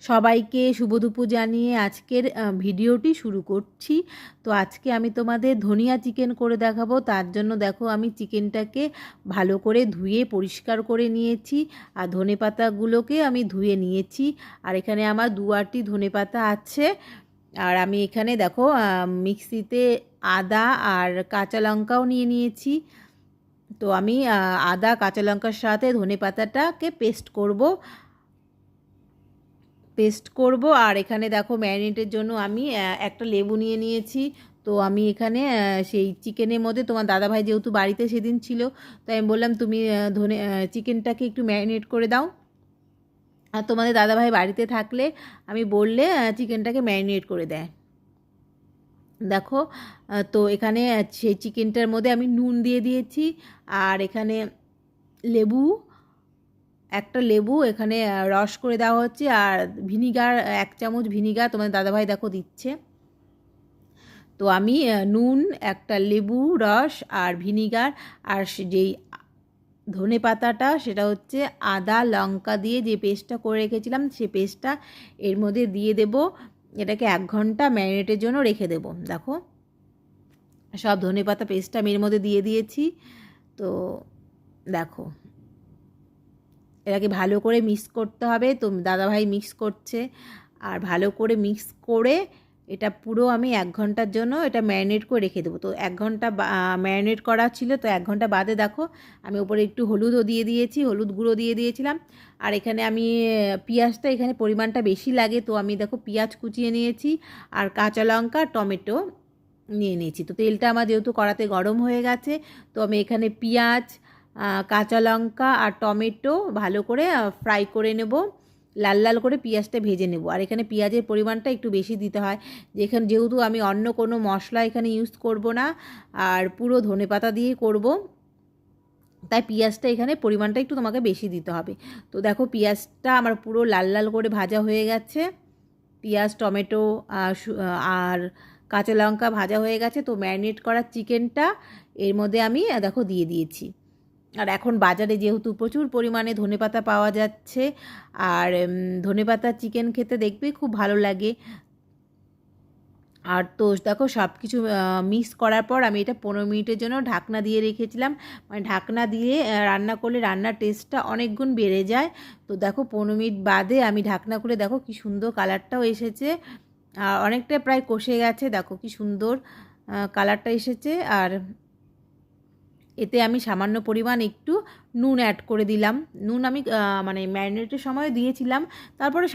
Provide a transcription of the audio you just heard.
সবাইকে শুভ দুপুর জানিয়ে আজকের ভিডিওটি শুরু করছি। তো আজকে আমি তোমাদের ধনিয়া চিকেন করে দেখাবো। তার জন্য দেখো আমি চিকেনটাকে ভালো করে ধুয়ে পরিষ্কার করে নিয়েছি, আর ধনেপাতাগুলোকে আমি ধুয়ে নিয়েছি। আর এখানে আমার 2 আঁটি ধনেপাতা আছে। আর আমি এখানে দেখো মিক্সিতে আদা আর কাঁচা লঙ্কাও নিয়ে নিয়েছি। তো আমি আদা কাঁচা লঙ্কার সাথে ধনেপাতাটাকে পেস্ট করব। আর এখানে দেখো ম্যারিনেটের জন্য আমি একটা লেবু নিয়ে নিয়েছি। তো আমি এখানে সেই চিকেনের মধ্যে, তোমার দাদাভাই যেহেতু বাড়িতে সেদিন ছিল, তাই আমি বললাম তুমি চিকেনটাকে একটু ম্যারিনেট করে দাও। আর তোমাদের দাদাভাই বাড়িতে থাকলে আমি বললে চিকেনটাকে ম্যারিনেট করে দেয়। দেখো তো এখানে সেই চিকেনটার মধ্যে আমি নুন দিয়ে দিয়েছি। আর এখানে একটা লেবু এখানে রস করে দেওয়া হচ্ছে, আর ভিনিগার 1 চামচ ভিনিগার তোমাদের দাদাভাই দেখো দিচ্ছে। তো আমি নুন, একটা লেবু রস আর ভিনিগার, আর যেই ধনে পাতাটা সেটা হচ্ছে আদা লঙ্কা দিয়ে যে পেস্টটা করে রেখেছিলাম, সে পেস্টটা এর মধ্যে দিয়ে দেব। এটাকে 1 ঘন্টা ম্যারিনেটের জন্য রেখে দেব। দেখো সব ধনে পাতা পেস্টটা আমি এর মধ্যে দিয়ে দিয়েছি। তো দেখো এটাকে ভালো করে মিক্স করতে হবে। তো দাদাভাই মিক্স করছে, আর ভালো করে মিক্স করে এটা পুরো আমি 1 ঘন্টার জন্য এটা ম্যারিনেট করে রেখে দেবো। তো 1 ঘন্টা ম্যারিনেট করা ছিল, তো 1 ঘন্টা বাদে দেখো আমি ওপরে একটু হলুদও দিয়ে দিয়েছি, হলুদ গুঁড়ো দিয়ে দিয়েছিলাম। আর এখানে আমি পেঁয়াজটা এখানে পরিমাণটা বেশি লাগে, তো আমি দেখো পেঁয়াজ কুচিয়ে নিয়েছি, আর কাঁচা লঙ্কা টমেটো নিয়ে নিয়েছি। তো তেলটা আমার যেহেতু কড়াতে গরম হয়ে গেছে, তো আমি এখানে পেঁয়াজ, কাঁচা লঙ্কা আর টমেটো ভালো করে ফ্রাই করে নেব, লাল লাল করে পেঁয়াজটা ভেজে নেব। আর এখানে পেঁয়াজের পরিমাণটা একটু বেশি দিতে হয়, যেহেতু আমি অন্য কোনো মশলা এখানে ইউজ করব না, আর পুরো ধনেপাতা দিয়েই করব, তাই পেঁয়াজটা এখানে পরিমাণটা একটু তোমাকে বেশি দিতে হবে। তো দেখো পেঁয়াজটা আমার পুরো লাল লাল করে ভাজা হয়ে গেছে, পেঁয়াজ টমেটো আর কাঁচা লঙ্কা ভাজা হয়ে গেছে। তো ম্যারিনেট করা চিকেনটা এর মধ্যে আমি দেখো দিয়ে দিয়েছি। আর এখন বাজারে যেহেতু প্রচুর পরিমাণে ধনেপাতা পাওয়া যাচ্ছে, আর ধনেপাতা চিকেন খেতে দেখবে খুব ভালো লাগে। আর তো দেখো সব কিছু মিক্স করার পর আমি এটা 15 মিনিটের জন্য ঢাকনা দিয়ে রেখেছিলাম। মানে ঢাকনা দিয়ে রান্না করলে রান্নার টেস্টটা অনেক গুণ বেড়ে যায়। তো দেখো 15 মিনিট বাদে আমি ঢাকনা খুলে দেখো কি সুন্দর কালারটাও এসেছে, আর অনেকটা প্রায় কষে গেছে। দেখো কি সুন্দর কালারটা এসেছে। আর এতে আমি সামান্য পরিমাণ একটু নুন অ্যাড করে দিলাম। নুন আমি মানে ম্যারিনেটের সময় দিয়েছিলাম, তারপরে